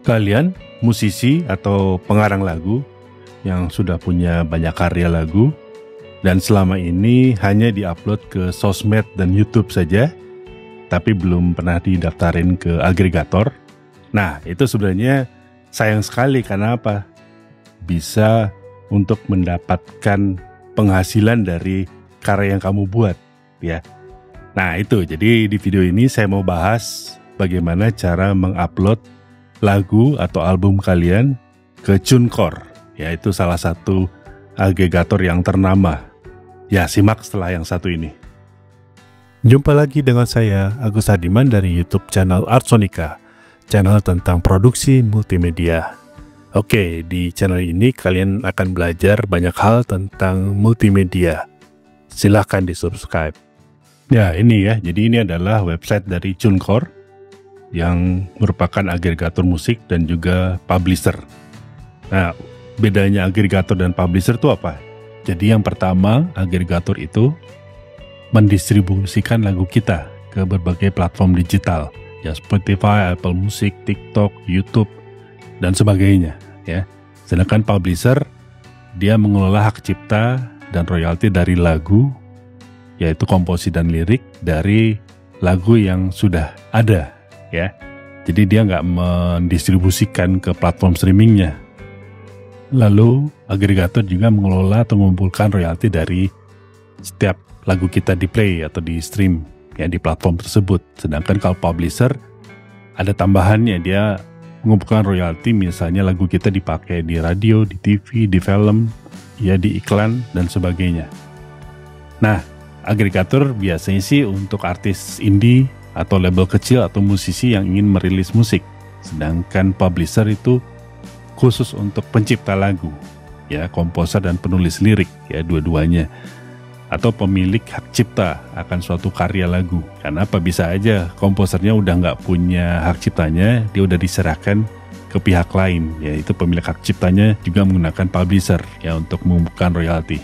Kalian musisi atau pengarang lagu yang sudah punya banyak karya lagu dan selama ini hanya diupload ke sosmed dan YouTube saja, tapi belum pernah didaftarin ke agregator. Nah, itu sebenarnya sayang sekali karena apa? Bisa untuk mendapatkan penghasilan dari karya yang kamu buat, ya. Nah, itu. Jadi di video ini saya mau bahas bagaimana cara mengupload lagu atau album kalian ke TuneCore, yaitu salah satu agregator yang ternama. Ya, simak setelah yang satu ini. Jumpa lagi dengan saya, Agus Hadiman dari YouTube channel Artsonika, channel tentang produksi multimedia. Oke, di channel ini kalian akan belajar banyak hal tentang multimedia. Silahkan di-subscribe. Ya, ini ya. Jadi ini adalah website dari TuneCore yang merupakan agregator musik dan juga publisher. Nah, bedanya agregator dan publisher itu apa? Jadi yang pertama, agregator itu mendistribusikan lagu kita ke berbagai platform digital, ya Spotify, Apple Music, TikTok, YouTube, dan sebagainya, ya. Sedangkan publisher, dia mengelola hak cipta dan royalti dari lagu, yaitu komposisi dan lirik dari lagu yang sudah ada, ya. Jadi dia nggak mendistribusikan ke platform streamingnya. Lalu agregator juga mengelola atau mengumpulkan royalti dari setiap lagu kita di play atau di stream ya di platform tersebut. Sedangkan kalau publisher ada tambahannya, dia mengumpulkan royalti misalnya lagu kita dipakai di radio, di TV, di film, ya di iklan dan sebagainya. Nah, agregator biasanya sih untuk artis indie atau label kecil atau musisi yang ingin merilis musik. Sedangkan publisher itu khusus untuk pencipta lagu, ya komposer dan penulis lirik, ya dua-duanya. Atau pemilik hak cipta akan suatu karya lagu. Karena apa, bisa aja komposernya udah nggak punya hak ciptanya, dia udah diserahkan ke pihak lain, yaitu pemilik hak ciptanya juga menggunakan publisher ya untuk mengumpulkan royalti.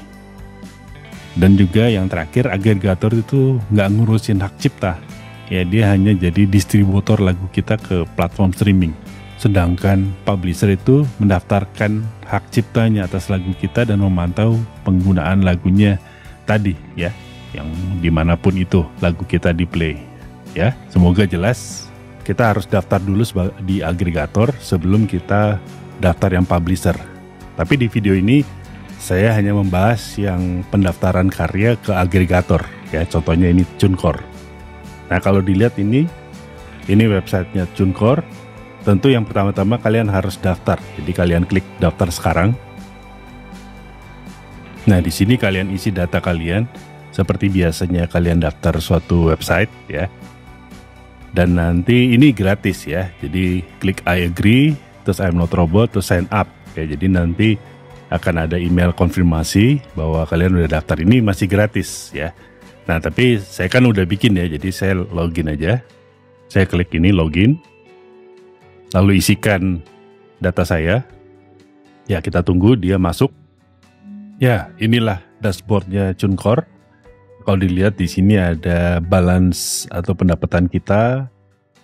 Dan juga yang terakhir, agregator itu nggak ngurusin hak cipta, ya dia hanya jadi distributor lagu kita ke platform streaming. Sedangkan publisher itu mendaftarkan hak ciptanya atas lagu kita dan memantau penggunaan lagunya tadi, ya, yang dimanapun itu lagu kita di play, ya. Semoga jelas. Kita harus daftar dulu di agregator sebelum kita daftar yang publisher. Tapi di video ini saya hanya membahas yang pendaftaran karya ke agregator, ya. Contohnya ini TuneCore. Nah, kalau dilihat ini websitenya TuneCore. Tentu yang pertama-tama kalian harus daftar. Jadi kalian klik daftar sekarang. Nah, di sini kalian isi data kalian seperti biasanya kalian daftar suatu website, ya. Dan nanti ini gratis, ya. Jadi klik I agree, terus I'm not robot, terus sign up. Ya, jadi nanti akan ada email konfirmasi bahwa kalian udah daftar. Ini masih gratis, ya. Nah, tapi saya kan udah bikin, ya. Jadi saya login aja. Saya klik ini login. Lalu isikan data saya. Ya, kita tunggu dia masuk. Ya, inilah dashboardnya TuneCore. Kalau dilihat di sini ada balance atau pendapatan kita.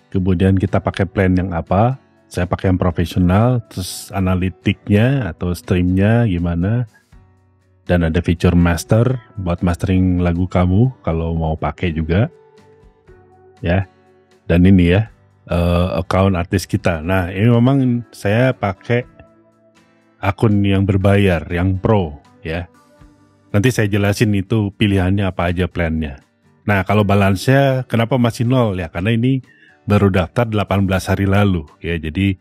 Kemudian kita pakai plan yang apa. Saya pakai yang profesional. Terus analitiknya atau streamnya gimana. Dan ada fitur master buat mastering lagu kamu kalau mau pakai juga. Ya, dan ini ya. Account artis kita. Nah, ini memang saya pakai akun yang berbayar, yang pro, ya. Nanti saya jelasin itu pilihannya apa aja plannya. Nah, kalau balance-nya kenapa masih nol ya? Karena ini baru daftar 18 hari lalu, ya. Jadi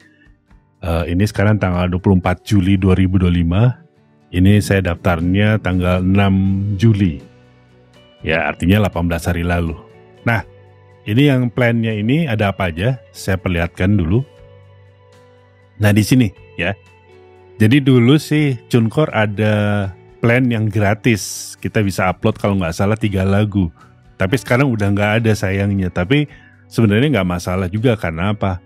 ini sekarang tanggal 24 Juli 2025. Ini saya daftarnya tanggal 6 Juli. Ya, artinya 18 hari lalu. Nah, ini yang plannya ini ada apa aja? Saya perlihatkan dulu. Nah, di sini ya. Jadi dulu sih TuneCore ada plan yang gratis. Kita bisa upload kalau nggak salah 3 lagu. Tapi sekarang udah nggak ada sayangnya. Tapi sebenarnya nggak masalah juga karena apa?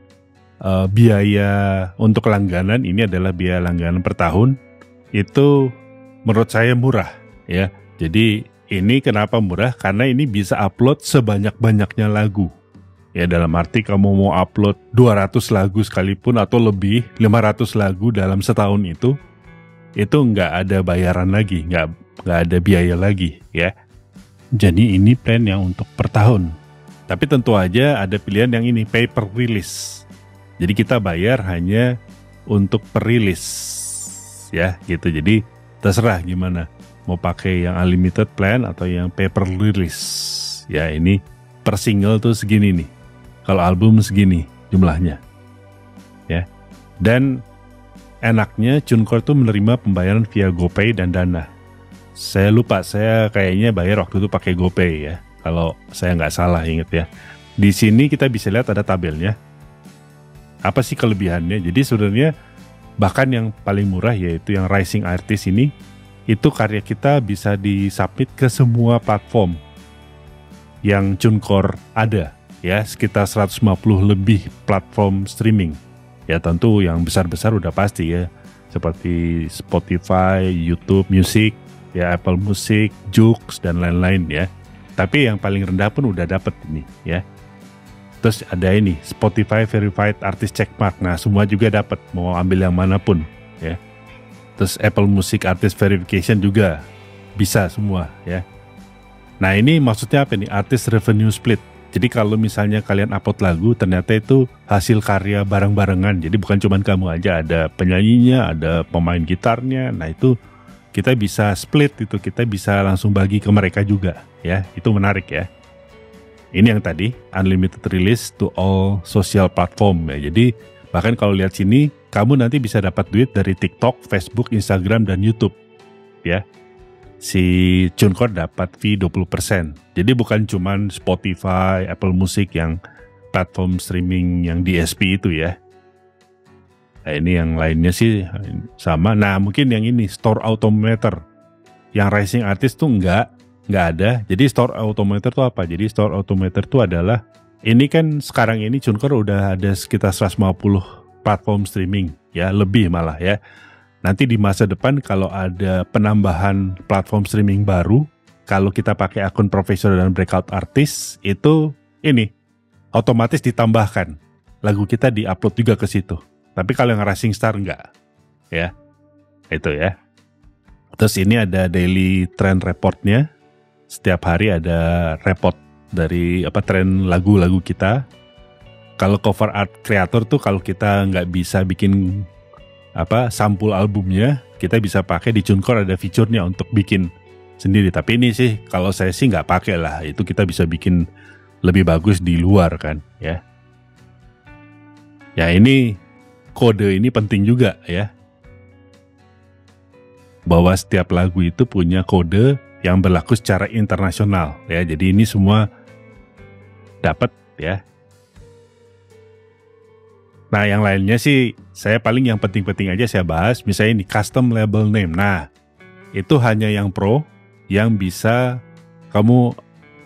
Biaya untuk langganan ini adalah biaya langganan per tahun. Itu menurut saya murah, ya. Jadi ini kenapa murah? Karena ini bisa upload sebanyak-banyaknya lagu. Ya dalam arti kamu mau upload 200 lagu sekalipun atau lebih, 500 lagu dalam setahun itu nggak ada bayaran lagi, nggak ada biaya lagi ya. Jadi ini plan yang untuk per tahun. Tapi tentu aja ada pilihan yang ini, pay per release. Jadi kita bayar hanya untuk per release ya gitu. Jadi terserah gimana, mau pakai yang unlimited plan atau yang pay per release. Ya ini per single tuh segini nih. Kalau album segini jumlahnya, ya. Dan enaknya TuneCore tuh menerima pembayaran via GoPay dan Dana. Saya lupa, saya kayaknya bayar waktu itu pakai GoPay ya. Kalau saya nggak salah inget ya. Di sini kita bisa lihat ada tabelnya. Apa sih kelebihannya? Jadi sebenarnya bahkan yang paling murah yaitu yang Rising Artist ini, itu karya kita bisa disubmit ke semua platform yang TuneCore ada. Ya, sekitar 150 lebih platform streaming. Ya tentu yang besar-besar udah pasti ya, seperti Spotify, YouTube Music, ya Apple Music, Joox dan lain-lain ya. Tapi yang paling rendah pun udah dapet ini ya. Terus ada ini Spotify Verified Artist Checkmark. Nah semua juga dapat, mau ambil yang manapun ya. Terus Apple Music Artist Verification juga bisa semua ya. Nah ini maksudnya apa nih? Artist Revenue Split. Jadi kalau misalnya kalian upload lagu, ternyata itu hasil karya bareng-barengan. Jadi bukan cuma kamu aja, ada penyanyinya, ada pemain gitarnya. Nah itu kita bisa split itu, kita bisa langsung bagi ke mereka juga ya. Itu menarik ya. Ini yang tadi, unlimited release to all social platform ya. Jadi bahkan kalau lihat sini, kamu nanti bisa dapat duit dari TikTok, Facebook, Instagram, dan YouTube ya. Si TuneCore dapat fee 20%. Jadi bukan cuman Spotify, Apple Music yang platform streaming yang DSP itu ya. Nah ini yang lainnya sih sama. Nah mungkin yang ini Store Automator. Yang Rising Artist tuh nggak ada. Jadi Store Automator tuh apa? Jadi Store Automator tuh adalah, ini kan sekarang ini TuneCore udah ada sekitar 150 platform streaming ya, lebih malah ya. Nanti di masa depan kalau ada penambahan platform streaming baru, kalau kita pakai akun profesional dan breakout artist, itu ini otomatis ditambahkan. Lagu kita diupload juga ke situ. Tapi kalau yang Rising Star enggak. Ya. Itu ya. Terus ini ada daily trend reportnya. Setiap hari ada report dari tren lagu-lagu kita. Kalau cover art creator tuh kalau kita nggak bisa bikin sampul albumnya, kita bisa pakai di TuneCore, ada fiturnya untuk bikin sendiri. Tapi ini sih kalau saya sih nggak pakai lah, itu kita bisa bikin lebih bagus di luar kan ya. Ya ini kode ini penting juga ya, bahwa setiap lagu itu punya kode yang berlaku secara internasional ya. Jadi ini semua dapat ya. Nah yang lainnya sih saya paling yang penting-penting aja saya bahas. Misalnya ini custom label name. Nah itu hanya yang pro yang bisa kamu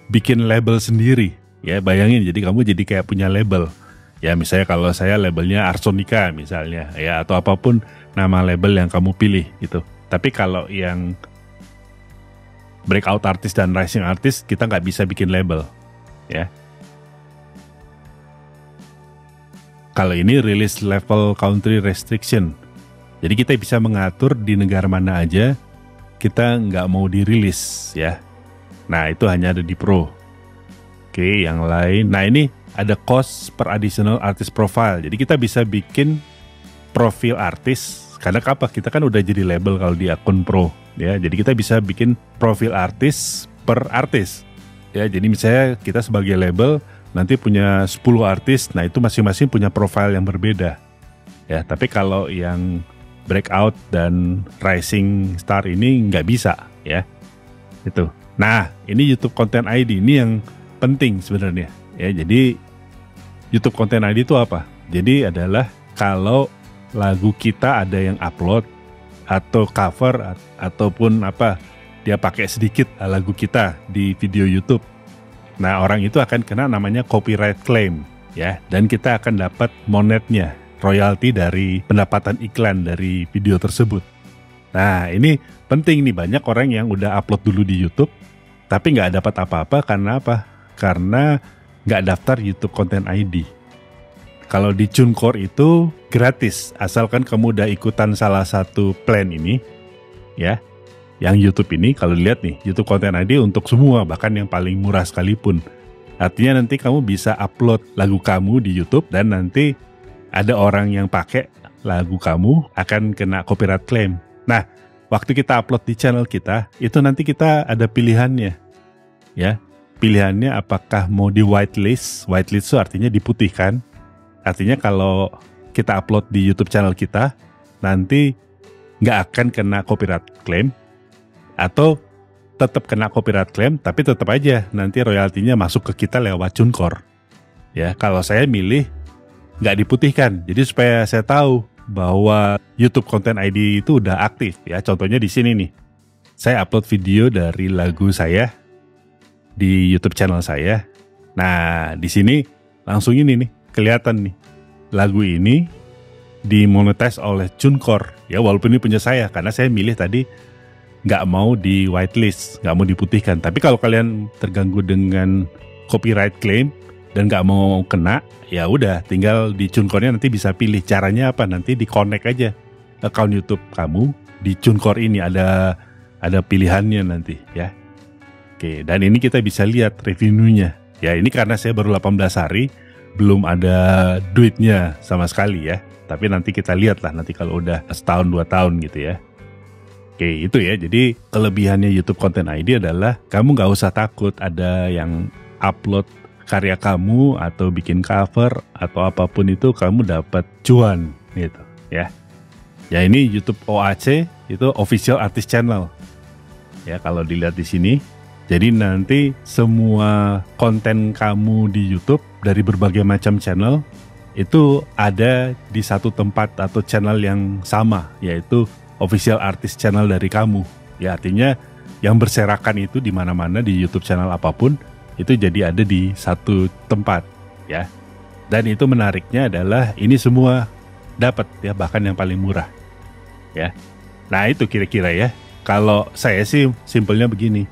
bikin label sendiri ya. Bayangin jadi kamu jadi kayak punya label ya. Misalnya kalau saya labelnya Arsonica misalnya ya, atau apapun nama label yang kamu pilih gitu. Tapi kalau yang breakout artist dan rising artist kita nggak bisa bikin label ya. Kalau ini release level country restriction. Jadi kita bisa mengatur di negara mana aja kita nggak mau dirilis ya. Nah itu hanya ada di Pro. Oke yang lain. Nah ini ada cost per additional artist profile. Jadi kita bisa bikin profil artis. Karena apa? Kita kan udah jadi label kalau di akun Pro ya. Jadi kita bisa bikin profil artis per artis. Ya jadi misalnya kita sebagai label nanti punya 10 artis, nah itu masing-masing punya profil yang berbeda. Ya, tapi kalau yang breakout dan rising star ini nggak bisa, ya. Itu. Nah, ini YouTube Content ID ini yang penting sebenarnya. Ya, jadi YouTube Content ID itu apa? Jadi adalah kalau lagu kita ada yang upload atau cover ataupun dia pakai sedikit lagu kita di video YouTube. Nah orang itu akan kena namanya copyright claim ya, dan kita akan dapat monetnya, royalti dari pendapatan iklan dari video tersebut. Nah ini penting nih, banyak orang yang udah upload dulu di YouTube tapi nggak dapat apa-apa karena apa? Karena nggak daftar YouTube Content ID. Kalau di TuneCore itu gratis, asalkan kamu udah ikutan salah satu plan ini, ya. Yang YouTube ini, kalau dilihat nih, YouTube Content ID untuk semua, bahkan yang paling murah sekalipun. Artinya nanti kamu bisa upload lagu kamu di YouTube dan nanti ada orang yang pakai lagu kamu akan kena copyright claim. Nah, waktu kita upload di channel kita, itu nanti kita ada pilihannya, ya. Pilihannya apakah mau di whitelist. Whitelist itu artinya diputihkan. Artinya kalau kita upload di YouTube channel kita, nanti nggak akan kena copyright claim, atau tetap kena copyright claim, tapi tetap aja nanti royaltinya masuk ke kita lewat TuneCore. Ya, kalau saya milih nggak diputihkan, jadi supaya saya tahu bahwa YouTube Content ID itu udah aktif. Ya, contohnya di sini nih, saya upload video dari lagu saya di YouTube channel saya. Nah, di sini langsung ini nih, kelihatan nih, lagu ini dimonetize oleh TuneCore. Ya, walaupun ini punya saya, karena saya milih tadi nggak mau di whitelist, nggak mau diputihkan. Tapi kalau kalian terganggu dengan copyright claim dan nggak mau kena, ya udah, tinggal di TuneCore-nya nanti bisa pilih caranya apa. Nanti di connect aja account YouTube kamu di TuneCore ini, ada pilihannya nanti, ya. Oke, dan ini kita bisa lihat revenue-nya. Ya, ini karena saya baru 18 hari, belum ada duitnya sama sekali ya. Tapi nanti kita lihat lah nanti kalau udah setahun 2 tahun gitu ya. Oke, itu ya. Jadi kelebihannya YouTube Content ID adalah kamu nggak usah takut ada yang upload karya kamu atau bikin cover atau apapun itu kamu dapat cuan gitu ya. Ya, ini YouTube OAC itu Official Artist Channel. Ya, kalau dilihat di sini. Jadi nanti semua konten kamu di YouTube dari berbagai macam channel itu ada di satu tempat atau channel yang sama, yaitu Official Artist Channel dari kamu. Ya, artinya yang berserakan itu di mana-mana di YouTube channel apapun itu jadi ada di satu tempat, ya. Dan itu menariknya adalah ini semua dapat ya, bahkan yang paling murah. Ya. Nah, itu kira-kira ya. Kalau saya sih simpelnya begini.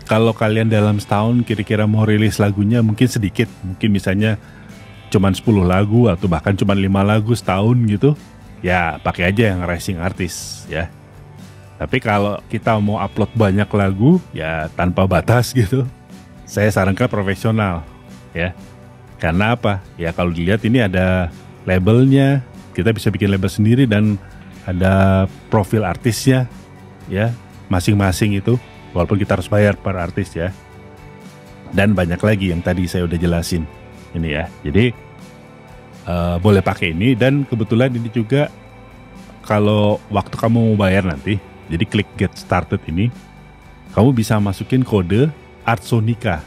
Kalau kalian dalam setahun kira-kira mau rilis lagunya mungkin sedikit, mungkin misalnya cuman 10 lagu atau bahkan cuman 5 lagu setahun gitu, ya pakai aja yang rising artist ya. Tapi kalau kita mau upload banyak lagu ya tanpa batas gitu, saya sarankan profesional ya. Karena apa? Ya kalau dilihat ini ada labelnya, kita bisa bikin label sendiri dan ada profil artisnya ya, masing-masing itu. Walaupun kita harus bayar per artis ya. Dan banyak lagi yang tadi saya udah jelasin. Ini ya. Jadi boleh pakai ini. Dan kebetulan ini juga kalau waktu kamu mau bayar nanti, jadi klik get started ini, kamu bisa masukin kode Artsonika.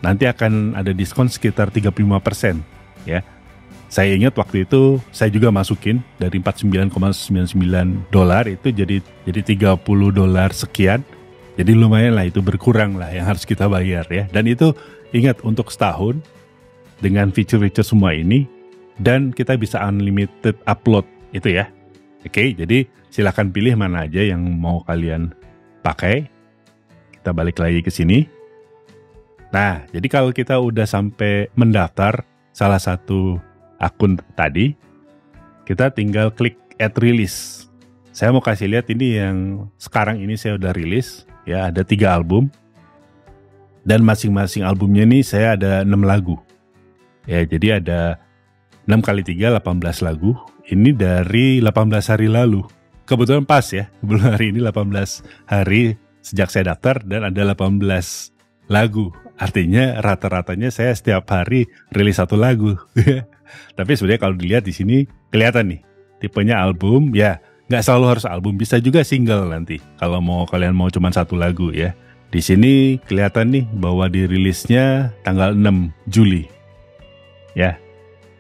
Nanti akan ada diskon sekitar 35% ya. Saya ingat waktu itu saya juga masukin dari $49,99 itu jadi $30 sekian. Jadi lumayan lah, itu berkurang lah yang harus kita bayar ya. Dan itu ingat untuk setahun dengan fitur-fitur semua ini dan kita bisa unlimited upload itu ya. Oke, jadi silahkan pilih mana aja yang mau kalian pakai. Kita balik lagi ke sini. Nah, jadi kalau kita udah sampai mendaftar salah satu akun tadi, kita tinggal klik add release. Saya mau kasih lihat ini yang sekarang ini saya udah rilis. Ya, ada 3 album. Dan masing-masing albumnya ini saya ada 6 lagu. Ya, jadi ada 6 kali 3, 18 lagu. Ini dari 18 hari lalu. Kebetulan pas ya, belum hari ini 18 hari sejak saya daftar dan ada 18 lagu. Artinya rata-ratanya saya setiap hari rilis 1 lagu. Tapi sebenarnya kalau dilihat di sini kelihatan nih, tipenya album ya. Nggak selalu harus album, bisa juga single nanti. Kalau kalian mau cuma 1 lagu ya. Di sini kelihatan nih bahwa dirilisnya tanggal 6 Juli. Ya,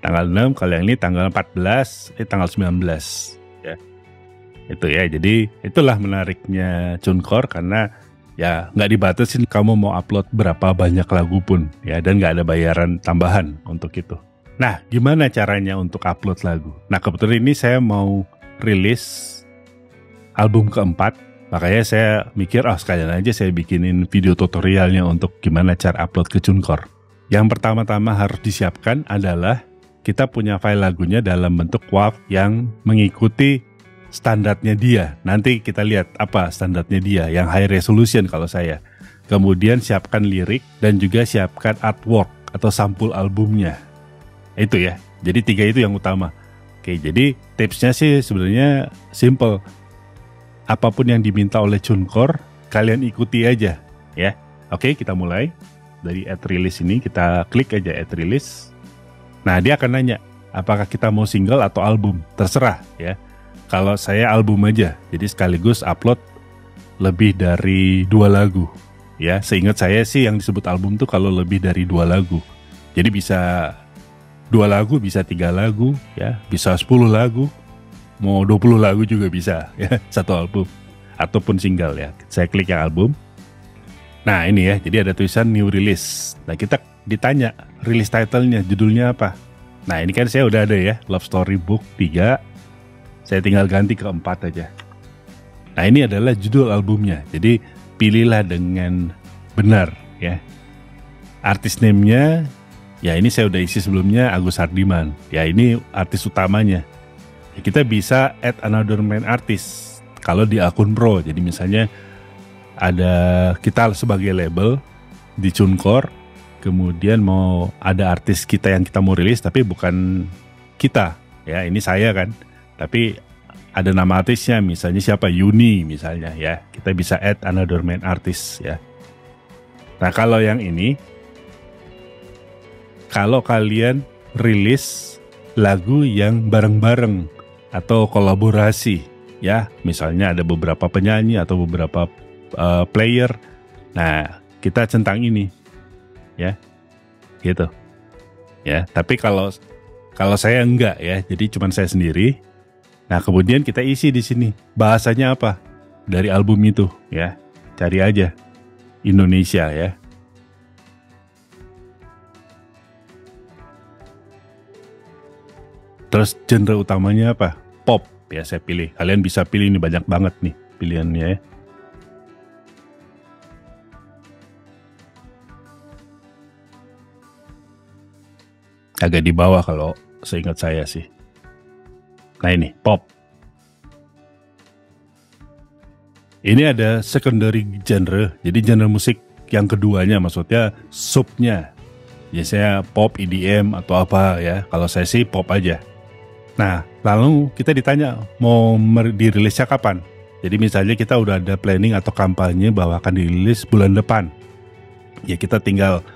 tanggal 6, kalau yang ini tanggal 14, tanggal 19. Ya, itu ya. Jadi itulah menariknya TuneCore karena ya nggak dibatasin kamu mau upload berapa banyak lagu pun ya, dan nggak ada bayaran tambahan untuk itu. Nah, gimana caranya untuk upload lagu? Nah, kebetulan ini saya mau rilis album keempat, makanya saya mikir sekalian aja saya bikinin video tutorialnya untuk gimana cara upload ke TuneCore Yang pertama-tama harus disiapkan adalah kita punya file lagunya dalam bentuk WAV yang mengikuti standarnya dia. Nanti kita lihat apa standarnya dia, yang high resolution kalau saya. Kemudian siapkan lirik dan juga siapkan artwork atau sampul albumnya. Itu ya, jadi 3 itu yang utama. Oke, jadi tipsnya sih sebenarnya simple. Apapun yang diminta oleh TuneCore, kalian ikuti aja ya. Oke, kita mulai. Dari add release ini kita klik aja add release. Nah, dia akan nanya apakah kita mau single atau album. Terserah ya. Kalau saya album aja, jadi sekaligus upload lebih dari 2 lagu. Ya, seingat saya sih yang disebut album tuh kalau lebih dari 2 lagu. Jadi bisa 2 lagu, bisa 3 lagu, ya, bisa 10 lagu, mau 20 lagu juga bisa, ya, satu album ataupun single ya. Saya klik yang album. Nah ini ya, jadi ada tulisan new release. Nah kita ditanya release title-nya, judulnya apa. Nah ini kan saya udah ada ya, Love Story Book 3. Saya tinggal ganti ke 4 aja. Nah ini adalah judul albumnya. Jadi pilihlah dengan benar ya. Artis name-nya, ya ini saya udah isi sebelumnya, Agus Hardiman. Ya ini artis utamanya. Ya, kita bisa add another main artist kalau di akun pro. Jadi misalnya ada kita sebagai label di TuneCore, kemudian mau ada artis kita yang kita mau rilis tapi bukan kita ya, ini saya kan, tapi ada nama artisnya, misalnya siapa, Yuni misalnya ya, kita bisa add another main artist ya. Nah kalau yang ini, kalau kalian rilis lagu yang bareng-bareng atau kolaborasi ya, misalnya ada beberapa penyanyi atau beberapa player. Nah, kita centang ini ya. Gitu. Ya, tapi kalau saya enggak ya, jadi cuma saya sendiri. Nah, kemudian kita isi di sini bahasanya apa dari album itu ya. Cari aja Indonesia ya. Terus genre utamanya apa? Pop ya, saya pilih. Kalian bisa pilih, ini banyak banget nih pilihannya ya. Agak di bawah kalau seingat saya sih. Nah ini, pop. Ini ada secondary genre, jadi genre musik yang keduanya, maksudnya subnya. Biasanya pop, EDM atau apa ya, kalau saya sih pop aja. Nah, lalu kita ditanya mau dirilisnya kapan. Jadi misalnya kita udah ada planning atau kampanye bahwa akan dirilis bulan depan. Ya kita tinggal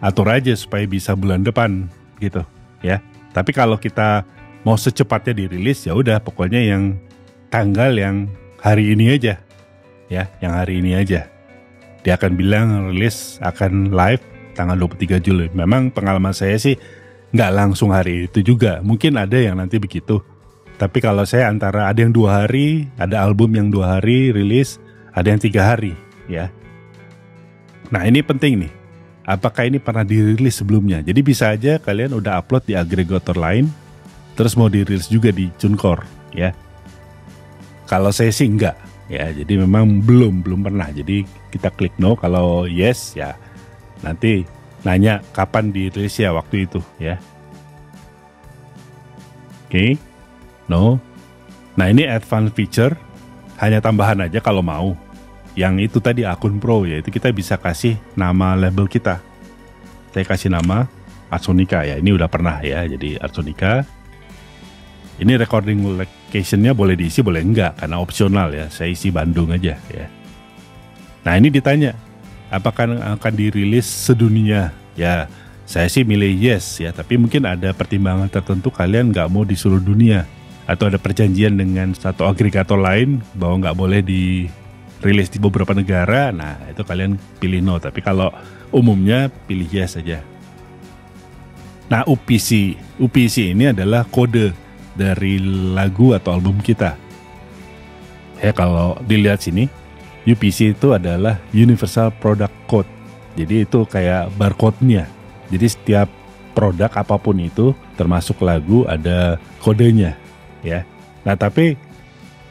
atur aja supaya bisa bulan depan gitu ya. Tapi kalau kita mau secepatnya dirilis, ya udah pokoknya yang tanggal yang hari ini aja ya, yang hari ini aja. Dia akan bilang rilis akan live tanggal 23 Juli. Memang pengalaman saya sih nggak langsung hari itu juga, mungkin ada yang nanti begitu. Tapi kalau saya antara ada yang 2 hari, ada album yang 2 hari rilis, ada yang 3 hari ya. Nah ini penting nih, apakah ini pernah dirilis sebelumnya. Jadi bisa aja kalian udah upload di agregator lain, terus mau dirilis juga di TuneCore ya. Kalau saya sih enggak ya, jadi memang belum pernah. Jadi kita klik no, kalau yes ya nanti nanya kapan dirilis ya waktu itu ya. Oke, no. Nah ini advanced feature, hanya tambahan aja kalau mau. Yang itu tadi akun pro, yaitu kita bisa kasih nama label kita. Saya kasih nama Artsonika ya, ini udah pernah ya, jadi Artsonika. Ini recording location-nya boleh diisi, boleh enggak, karena opsional ya, saya isi Bandung aja ya. Nah ini ditanya, apakah akan dirilis sedunia? Ya, saya sih milih yes ya, tapi mungkin ada pertimbangan tertentu kalian nggak mau di seluruh dunia. Atau ada perjanjian dengan satu agregator lain bahwa nggak boleh dirilis di beberapa negara, nah itu kalian pilih no. Tapi kalau umumnya pilih yes saja. Nah UPC ini adalah kode dari lagu atau album kita. Ya kalau dilihat sini, UPC itu adalah Universal Product Code. Jadi itu kayak barcode-nya. Jadi setiap produk apapun itu, termasuk lagu, ada kodenya ya. Nah tapi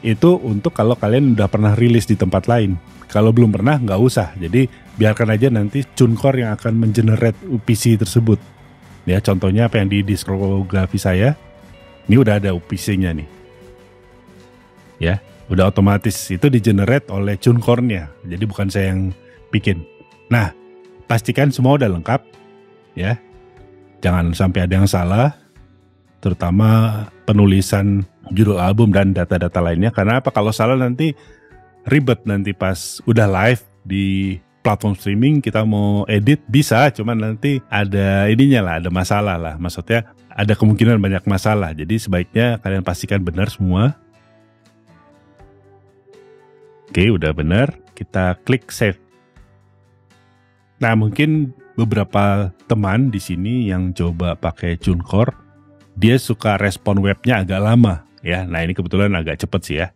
itu untuk kalau kalian udah pernah rilis di tempat lain. Kalau belum pernah nggak usah. Jadi biarkan aja nanti TuneCore yang akan mengenerate UPC tersebut. Ya, contohnya apa yang di diskografi saya. Ini udah ada UPC-nya nih. Ya, udah otomatis itu di-generate oleh TuneCore-nya. Jadi bukan saya yang bikin. Nah, pastikan semua udah lengkap ya. Jangan sampai ada yang salah. Terutama penulisan judul album dan data-data lainnya. Karena apa? Kalau salah nanti ribet nanti pas udah live di platform streaming kita mau edit bisa, cuman nanti ada ininya lah, ada masalah lah. Maksudnya ada kemungkinan banyak masalah. Jadi sebaiknya kalian pastikan benar semua. Oke, udah benar. Kita klik save. Nah, mungkin beberapa teman di sini yang coba pakai TuneCore, dia suka respon webnya agak lama ya. Nah, ini kebetulan agak cepet sih ya.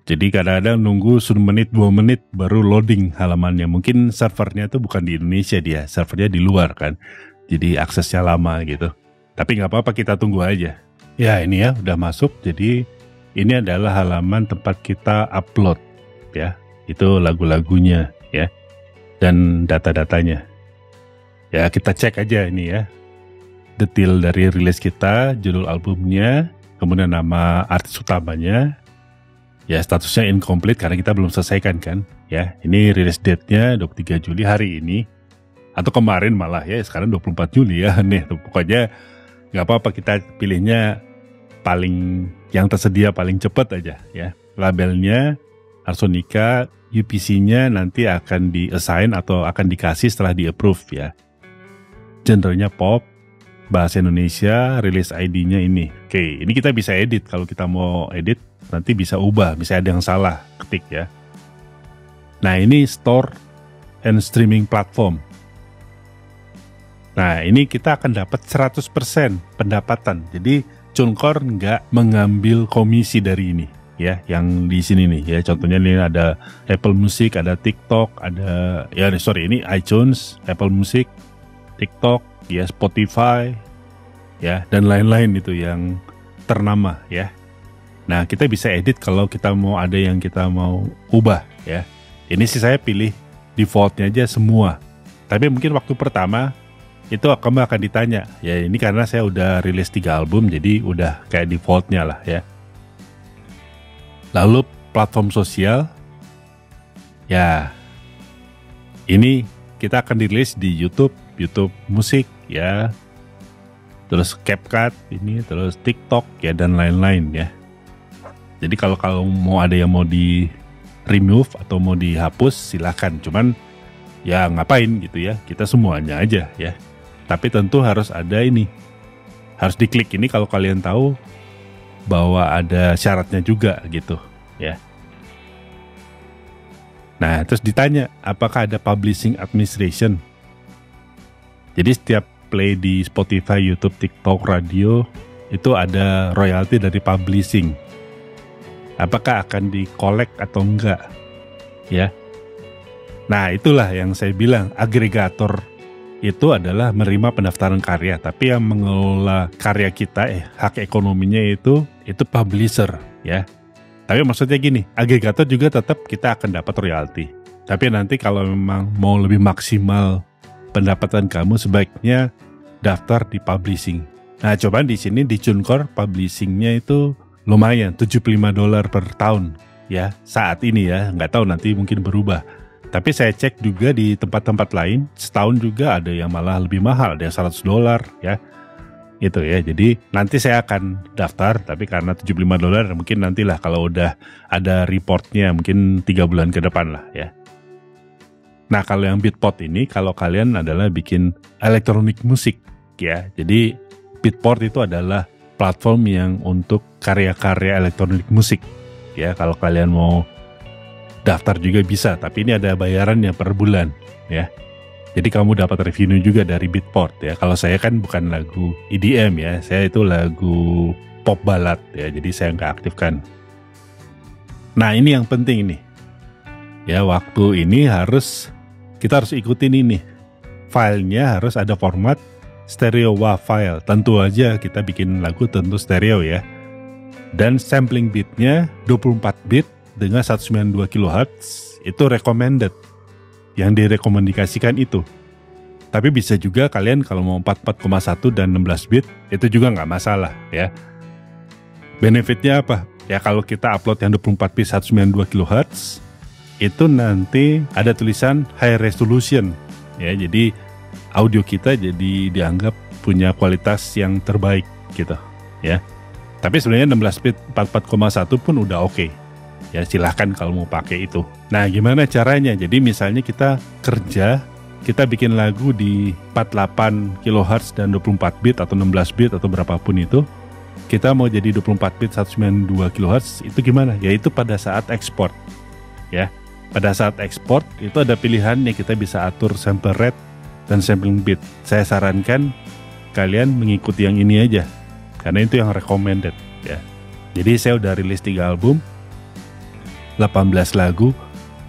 Jadi kadang-kadang nunggu 1 menit 2 menit baru loading halamannya. Mungkin servernya tuh bukan di Indonesia dia, servernya di luar kan. Jadi aksesnya lama gitu. Tapi nggak apa-apa, kita tunggu aja. Ya ini ya udah masuk. Jadi ini adalah halaman tempat kita upload ya. Itu lagu-lagunya ya. Dan data-datanya. Ya kita cek aja ini ya. Detail dari rilis kita, judul albumnya, kemudian nama artis utamanya. Ya statusnya incomplete karena kita belum selesaikan kan. Ya ini release date-nya 23 Juli hari ini. Atau kemarin malah ya, sekarang 24 Juli ya. Nih pokoknya nggak apa-apa, kita pilihnya paling yang tersedia paling cepat aja ya. Labelnya Arsonica, UPC-nya nanti akan di-assign atau akan dikasih setelah di-approve ya. Genrenya pop, bahasa Indonesia, release ID-nya ini. Oke, ini kita bisa edit. Kalau kita mau edit, nanti bisa ubah. Misalnya ada yang salah, ketik ya. Nah, ini store and streaming platform. Nah, ini kita akan dapat 100% pendapatan. Jadi, TuneCore nggak mengambil komisi dari ini. Ya, yang di sini nih ya. Contohnya ini ada Apple Music, ada TikTok, ada ini iTunes, Apple Music, TikTok, ya Spotify, ya dan lain-lain itu yang ternama ya. Nah kita bisa edit kalau kita mau ada yang kita mau ubah ya. Ini sih saya pilih defaultnya aja semua. Tapi mungkin waktu pertama itu akan ditanya ya, ini karena saya udah rilis 3 album jadi udah kayak defaultnya lah ya. Lalu platform sosial ya, ini kita akan dirilis di YouTube Musik ya, terus CapCut ini, terus TikTok ya dan lain-lain ya. Jadi kalau mau ada yang mau di remove atau mau dihapus silahkan, cuman ya ngapain gitu ya, kita semuanya aja ya. Tapi tentu harus ada ini, harus diklik ini kalau kalian tahu bahwa ada syaratnya juga gitu ya. Nah terus ditanya apakah ada publishing administration. Jadi setiap play di Spotify, YouTube, TikTok, radio itu ada royalti dari publishing. Apakah akan di-collect atau enggak? Ya. Nah, itulah yang saya bilang, agregator itu adalah menerima pendaftaran karya, tapi yang mengelola karya kita hak ekonominya itu publisher, ya. Tapi maksudnya gini, agregator juga tetap kita akan dapat royalti. Tapi nanti kalau memang mau lebih maksimal pendapatan kamu, sebaiknya daftar di publishing. Nah, coba di sini di TuneCore publishingnya itu lumayan, $75 per tahun ya saat ini ya. Nggak tahu nanti mungkin berubah. Tapi saya cek juga di tempat-tempat lain setahun juga ada yang malah lebih mahal, ada yang $100 ya. Itu ya. Jadi nanti saya akan daftar, tapi karena $75 mungkin nantilah kalau udah ada reportnya mungkin 3 bulan ke depan lah ya. Nah kalau yang Beatport ini, kalau kalian adalah bikin elektronik musik ya, jadi Beatport itu adalah platform yang untuk karya-karya elektronik musik ya. Kalau kalian mau daftar juga bisa, tapi ini ada bayarannya per bulan ya. Jadi kamu dapat revenue juga dari Beatport ya. Kalau saya kan bukan lagu EDM ya, saya itu lagu pop ballad ya, jadi saya nggak aktifkan. Nah ini yang penting nih ya, waktu ini kita harus ikutin ini. Filenya harus ada format stereo WAV file. Tentu aja kita bikin lagu tentu stereo ya. Dan sampling bitnya 24 bit dengan 192 kHz itu recommended, yang direkomendasikan itu. Tapi bisa juga kalian kalau mau 44,1 dan 16 bit itu juga nggak masalah ya. Benefitnya apa? Ya kalau kita upload yang 24 bit 192 kHz itu nanti ada tulisan high resolution ya. Jadi audio kita jadi dianggap punya kualitas yang terbaik gitu ya. Tapi sebenarnya 16 bit 44,1 pun udah oke. Ya silahkan kalau mau pakai itu. Nah gimana caranya? Jadi misalnya kita kerja, kita bikin lagu di 48 kHz dan 24 bit atau 16 bit atau berapapun itu, kita mau jadi 24 bit 192 kHz itu gimana? Yaitu pada saat ekspor. Ya, pada saat ekspor itu ada pilihan yang kita bisa atur sample rate dan sampling bit. Saya sarankan kalian mengikuti yang ini aja, karena itu yang recommended ya. Jadi saya udah rilis 3 album, 18 lagu,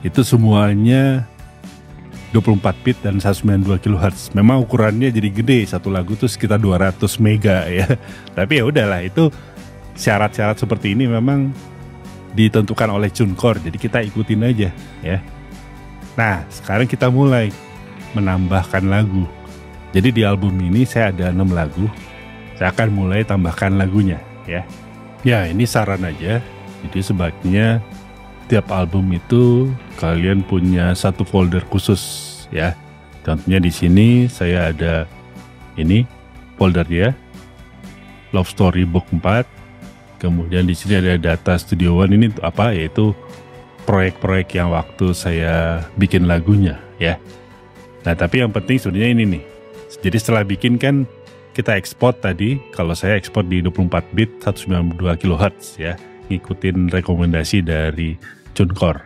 itu semuanya 24 bit dan 192 kHz. Memang ukurannya jadi gede, satu lagu tuh sekitar 200 mega ya. Tapi ya udahlah, itu syarat-syarat seperti ini memang ditentukan oleh TuneCore, jadi kita ikutin aja ya. Nah, sekarang kita mulai menambahkan lagu. Jadi di album ini saya ada 6 lagu. Saya akan mulai tambahkan lagunya ya. Ya, ini saran aja. Jadi sebaiknya tiap album itu kalian punya satu folder khusus ya. Contohnya di sini saya ada ini foldernya Love Story Book 4. Kemudian di sini ada Data Studio One, ini apa? Yaitu proyek-proyek yang waktu saya bikin lagunya ya. Nah, tapi yang penting sebenarnya ini nih. Jadi setelah bikin kan kita ekspor tadi, kalau saya ekspor di 24 bit 192 kHz ya, ngikutin rekomendasi dari TuneCore.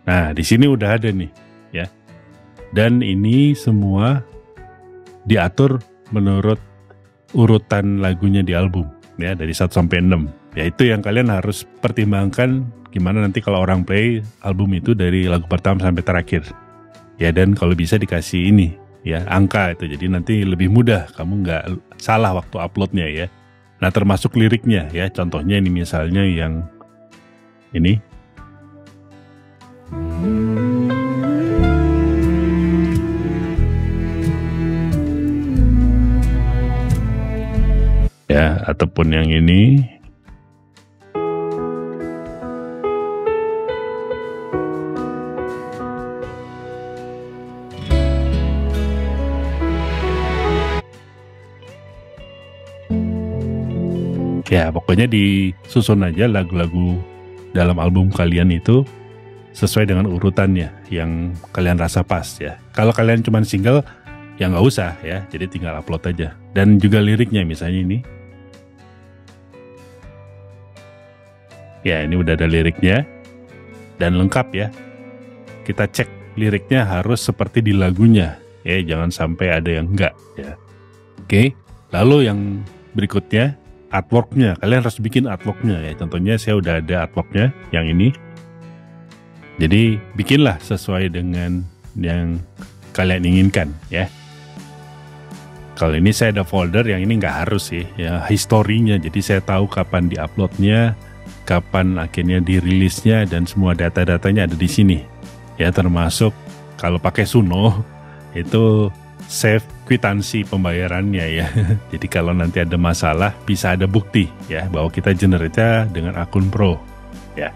Nah, di sini udah ada nih, ya. Dan ini semua diatur menurut urutan lagunya di album, ya, dari 1 sampai 6. Ya, itu yang kalian harus pertimbangkan gimana nanti kalau orang play album itu dari lagu pertama sampai terakhir. Ya, dan kalau bisa dikasih ini, ya, angka itu. Jadi nanti lebih mudah, kamu nggak salah waktu uploadnya, ya. Nah, termasuk liriknya, ya. Contohnya ini misalnya yang ini. Ya, ataupun yang ini. Ya, pokoknya disusun aja lagu-lagu dalam album kalian itu sesuai dengan urutannya yang kalian rasa pas ya. Kalau kalian cuma single, ya nggak usah ya, jadi tinggal upload aja. Dan juga liriknya misalnya ini. Ya, ini udah ada liriknya dan lengkap ya. Kita cek liriknya harus seperti di lagunya ya, jangan sampai ada yang enggak ya. Oke, lalu yang berikutnya artworknya. Kalian harus bikin artworknya ya. Contohnya saya udah ada artworknya yang ini. Jadi bikinlah sesuai dengan yang kalian inginkan ya. Kalau ini saya ada folder, yang ini nggak harus sih ya, historinya. Jadi saya tahu kapan diuploadnya, kapan akhirnya dirilisnya, dan semua data-datanya ada di sini ya. Termasuk kalau pakai Suno itu save kwitansi pembayarannya ya. Jadi kalau nanti ada masalah bisa ada bukti ya bahwa kita generate dengan akun pro ya.